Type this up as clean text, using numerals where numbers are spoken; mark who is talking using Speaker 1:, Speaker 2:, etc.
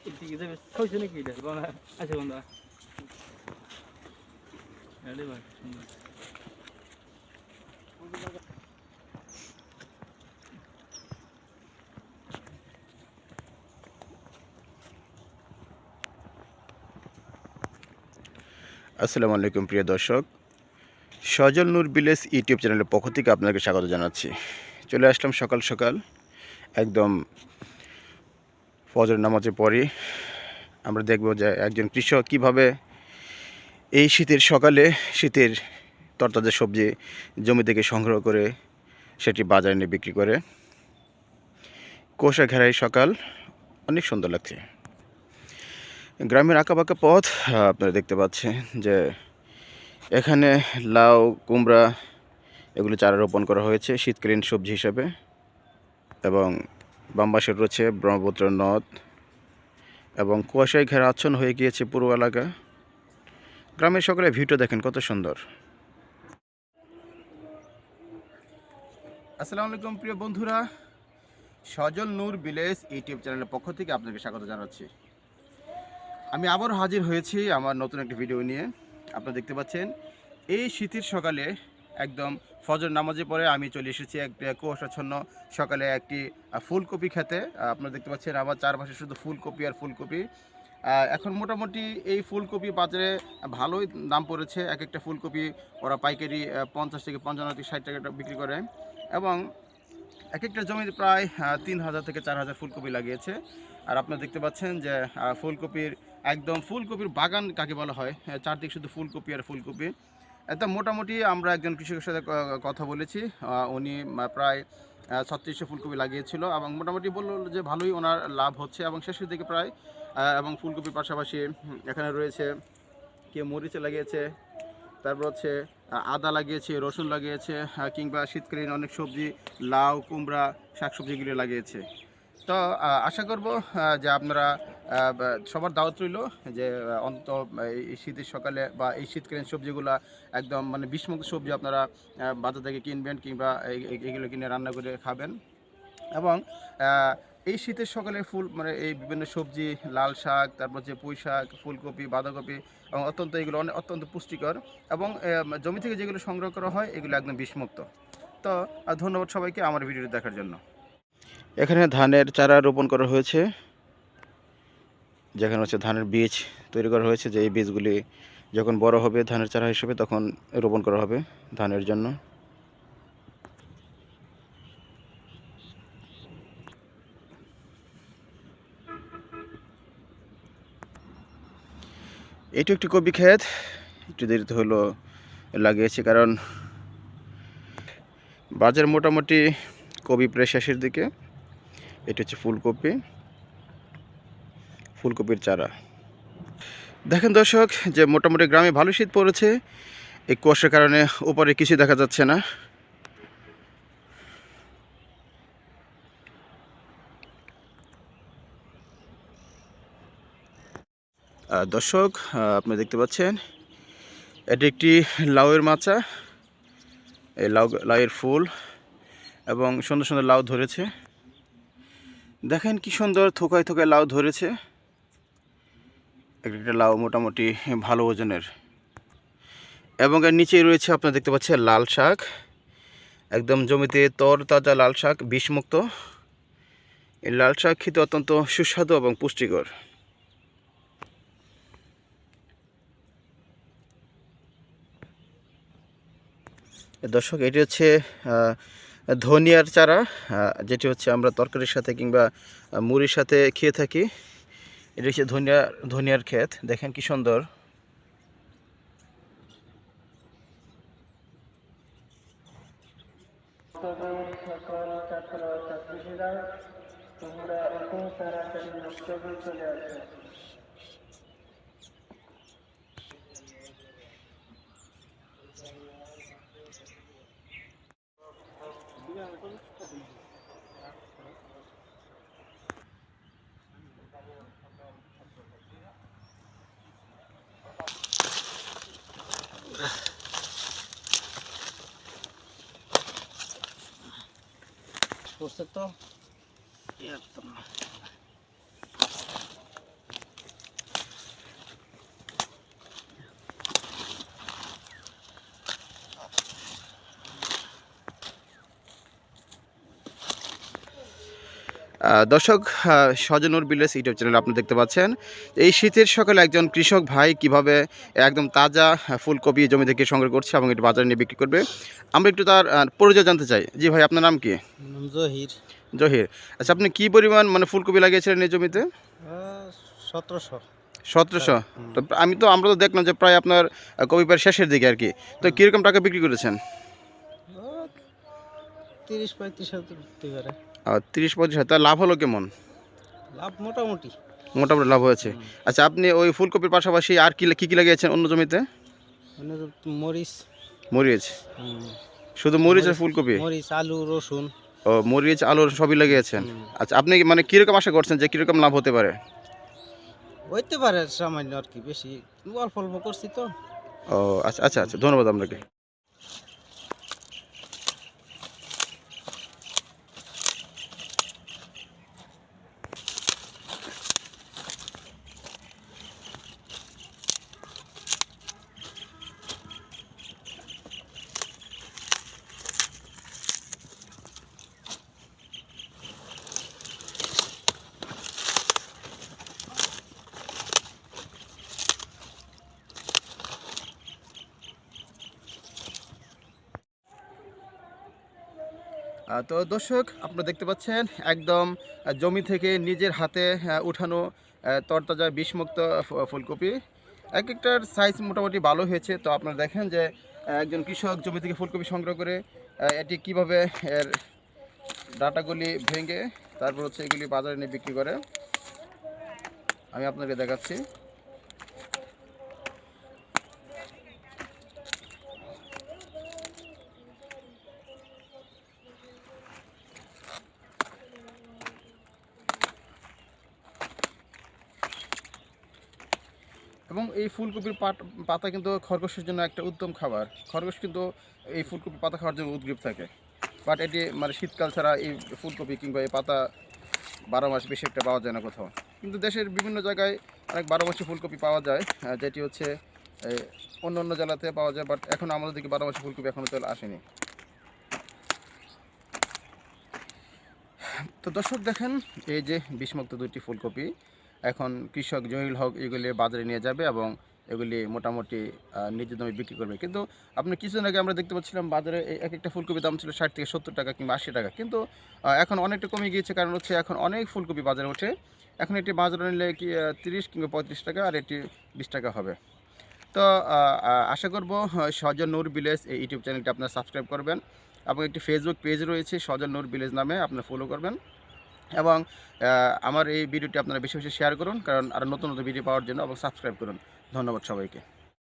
Speaker 1: 이제 서울시내 길이야. 그거나 아직 온다. 알리 봐.
Speaker 2: আসসালামু আলাইকুম প্রিয় দর্শক, সজল নূর ভিলেজ ইউটিউব চ্যানেলের পক্ষ থেকে আপনাকে স্বাগত জানাচ্ছি। চলে আসলাম সকাল সকাল, একদম ফজর নামাজের পরই আমরা দেখব যে একজন কৃষক কিভাবে এই শীতের সকালে শীতের তরতাজা সবজি জমি থেকে সংগ্রহ করে সেটি বাজারে নিয়ে বিক্রি করে। কোষা ঘেরাই সকাল, অনেক সুন্দর লাগছে। গ্রামের আঁকাবাঁকা পথ, আপনারা দেখতে পাচ্ছেন যে এখানে লাউ, কুমড়া এগুলো চারা রোপণ করা হয়েছে শীতকালীন সবজি হিসাবে। এবং বাম পাশে রয়েছে ব্রহ্মপুত্র নদ এবং কুয়াশায় ঘেরা আচ্ছন্ন হয়ে গিয়েছে পুরো এলাকা। গ্রামের সকালে ভিউটা দেখেন কত সুন্দর। আসসালামু আলাইকুম প্রিয় বন্ধুরা, সজল নূর ভিলেজ ইউটিউব চ্যানেলের পক্ষ থেকে আপনাকে স্বাগত জানাচ্ছি। আমি আবারও হাজির হয়েছি আমার নতুন একটি ভিডিও নিয়ে। আপনারা দেখতে পাচ্ছেন এই শীতের সকালে একদম ফজর নামাজে পরে আমি চলে এসেছি একটা কুয়াশাচ্ছন্ন সকালে একটি ফুলকপি খেতে। আপনারা দেখতে পাচ্ছেন আমার চারপাশে শুধু ফুলকপি আর ফুলকপি। এখন মোটামুটি এই ফুলকপি বাজারে ভালোই দাম পড়েছে। এক একটা ফুলকপি ওরা পাইকারি 50 থেকে 55 থেকে 60 টাকা বিক্রি করে এবং এক একটা জমিতে প্রায় 3000 থেকে 4000 ফুলকপি লাগিয়েছে। আর আপনারা দেখতে পাচ্ছেন যে ফুলকপির একদম ফুলকপির বাগান কাকে বলা হয়, চারদিক শুধু ফুলকপি আর ফুলকপি। একদম মোটামুটি আমরা একজন কৃষকের সাথে কথা বলেছি, উনি প্রায় 3600 ফুলকপি লাগিয়েছিল এবং মোটামুটি বললো যে ভালোই ওনার লাভ হচ্ছে এবং শেষের দিকে প্রায়। এবং ফুলকপির পাশাপাশি এখানে রয়েছে কেউ মরিচে লাগিয়েছে, তারপর হচ্ছে আদা লাগিয়েছে, রসুন লাগিয়েছে, কিংবা শীতকালীন অনেক সবজি লাউ, কুমড়া, শাকসবজিগুলি লাগিয়েছে। তো আশা করব যে আপনারা সবার দাওয়াত রইল যে অন্তত এই শীতের সকালে বা এই শীতকালীন সবজিগুলো একদম মানে বিষমুক্ত সবজি আপনারা বাজার থেকে কিনবেন কিংবা এগুলো কিনে রান্না করে খাবেন। এবং এই শীতের সকালে ফুল মানে এই বিভিন্ন সবজি, লাল শাক, তারপর হচ্ছে পুঁই শাক, ফুলকপি, বাঁধাকপি এবং এগুলো অত্যন্ত পুষ্টিকর এবং জমি থেকে যেগুলো সংগ্রহ করা হয় এগুলো একদম বিষমুক্ত। তো ধন্যবাদ সবাইকে আমার ভিডিওটি দেখার জন্য। এখানে ধানের চারা রোপণ করা হয়েছে, যেখানে হচ্ছে ধানের বীজ তৈরি করা হয়েছে, যে এই বীজগুলি যখন বড় হবে ধানের চারা হিসেবে তখন রোপণ করা হবে ধানের জন্য। এটি একটি কপি ক্ষেত, একটু দেরিতে হলো লাগিয়েছি কারণ বাজার মোটামুটি কপি প্রায় শেষের দিকে। এটি হচ্ছে ফুলকপির চারা। দেখেন দর্শক যে মোটামুটি গ্রামে ভালো শীত পড়েছে, এই কুয়াশার কারণে উপরে কিছু দেখা যাচ্ছে না। দর্শক আপনি দেখতে পাচ্ছেন এটি একটি লাউয়ের মাচা, এই লাউয়ের ফুল এবং সুন্দর সুন্দর লাউ ধরেছে। দেখেন কি সুন্দর থোকায় থোকায় লাউ ধরেছে। একটা লাউ মোটামুটি ভালো ওজনের এবং এর নিচেই রয়েছে আপনারা দেখতে পাচ্ছেন লাল শাক, একদম জমিতে তরতাজা লাল শাক, বিষমুক্ত। এই লাল শাক খেতে অত্যন্ত সুস্বাদু এবং পুষ্টিকর। দর্শক এটি হচ্ছে ধনিয়ার চারা, যেটি হচ্ছে আমরা তরকারির সাথে কিংবা মুড়ির সাথে খেয়ে থাকি। এটি হচ্ছে ধনিয়ার ক্ষেত, দেখেন কি সুন্দর।
Speaker 1: সকল ছাত্র ছাত্রীরা তোমরা এত তাড়াতাড়ি মক্তবে চলে আসো। তো
Speaker 2: দর্শক, সজল নূর ভিলেজ ইউটিউব চ্যানেল আপনি দেখতে পাচ্ছেন। এই শীতের সকালে একজন কৃষক ভাই কিভাবে একদম তাজা ফুলকপি জমি থেকে সংগ্রহ করছে এবং এটি বাজারে নিয়ে বিক্রি করবে, আমরা একটু তার পরিচয় জানতে চাই। জি ভাই, আপনার নাম কি?
Speaker 3: জহির।
Speaker 2: জহির। আচ্ছা, আপনি কি পরিমাণ মানে ফুলকপি লাগিয়েছিলেন এই জমিতে?
Speaker 3: 1700।
Speaker 2: 1700। তো আমরা তো দেখলাম যে প্রায় আপনার কপি প্রায় শেষের দিকে আর কি। তো কীরকম টাকা বিক্রি করেছেন?
Speaker 3: 30-35 হাজার হতে পারে।
Speaker 2: 30-35 হাজার। তা লাভ হলো কেমন?
Speaker 3: লাভ মোটামুটি।
Speaker 2: মোটামুটি লাভ হয়েছে। আচ্ছা, আপনি ওই ফুলকপির পাশাপাশি আর কি কি লাগিয়েছেন অন্য জমিতে?
Speaker 3: মানে মরিচ।
Speaker 2: মরিচ? শুধু মরিচ আর ফুলকপি?
Speaker 3: মরিচ, আলু, রসুন।
Speaker 2: ও, মরিচ আলু সবই লাগিয়েছেন। আচ্ছা, আপনি মানে কীরকম আশা করছেন যে কীরকম লাভ হতে পারে?
Speaker 3: হইতে পারে সামান্য আর কি, বেশি অল্প অল্প করছি তো।
Speaker 2: ও আচ্ছা আচ্ছা আচ্ছা, ধন্যবাদ আপনাকে। তো দর্শক, আপনারা দেখতে পাচ্ছেন একদম জমি থেকে নিজের হাতে উঠানো তরতাজা বিষমুক্ত ফুলকপি। এক একটার সাইজ মোটামুটি ভালো হয়েছে। তো আপনারা দেখেন যে একজন কৃষক জমি থেকে ফুলকপি সংগ্রহ করে এটি কিভাবে এর ডাটাগুলি ভেঙে তারপর হচ্ছে এগুলি বাজারে নিয়ে বিক্রি করে, আমি আপনাকে দেখাচ্ছি। এবং এই ফুলকপির পাতা কিন্তু খরগোশের জন্য একটা উত্তম খাবার। খরগোশ কিন্তু এই ফুলকপির পাতা খাওয়ার জন্য উদগ্রীব থাকে। বাট এটি মানে শীতকাল ছাড়া এই ফুলকপি কিংবা এই পাতা 12 মাস বেশি একটা পাওয়া যায় না কোথাও। কিন্তু দেশের বিভিন্ন জায়গায় অনেক 12 মাসি ফুলকপি পাওয়া যায়, যেটি হচ্ছে অন্য অন্য জেলাতে পাওয়া যায়। বাট এখন আমাদের দিকে 12 মাসি ফুলকপি এখনও চলে আসেনি। তো দর্শক দেখেন, এই যে বিষমুক্ত দুটি ফুলকপি এখন কৃষক জহিরুল হক এগুলি বাজারে নিয়ে যাবে এবং এগুলি মোটামুটি নিজের দামে বিক্রি করবে। কিন্তু আপনি কিছুদিন আগে আমরা দেখতে পাচ্ছিলাম বাজারে এক একটা ফুলকপির দাম ছিল 60 থেকে 70 টাকা কিংবা 80 টাকা। কিন্তু এখন অনেকটা কমে গিয়েছে, কারণ হচ্ছে এখন অনেক ফুলকপি বাজারে ওঠে। এখন এটি বাজারে নিলে কি 30 কিংবা 35 টাকা, আর এটি 20 টাকা হবে। তো আশা করব সজল নূর ভিলেজ এই ইউটিউব চ্যানেলটি আপনারা সাবস্ক্রাইব করবেন এবং একটি ফেসবুক পেজ রয়েছে সজল নূর ভিলেজ নামে, আপনারা ফলো করবেন। এবং আমার এই ভিডিওটি আপনারা বেশি বেশি শেয়ার করুন, কারণ আরও নতুন নতুন ভিডিও পাওয়ার জন্য, এবং সাবস্ক্রাইব করুন। ধন্যবাদ সবাইকে।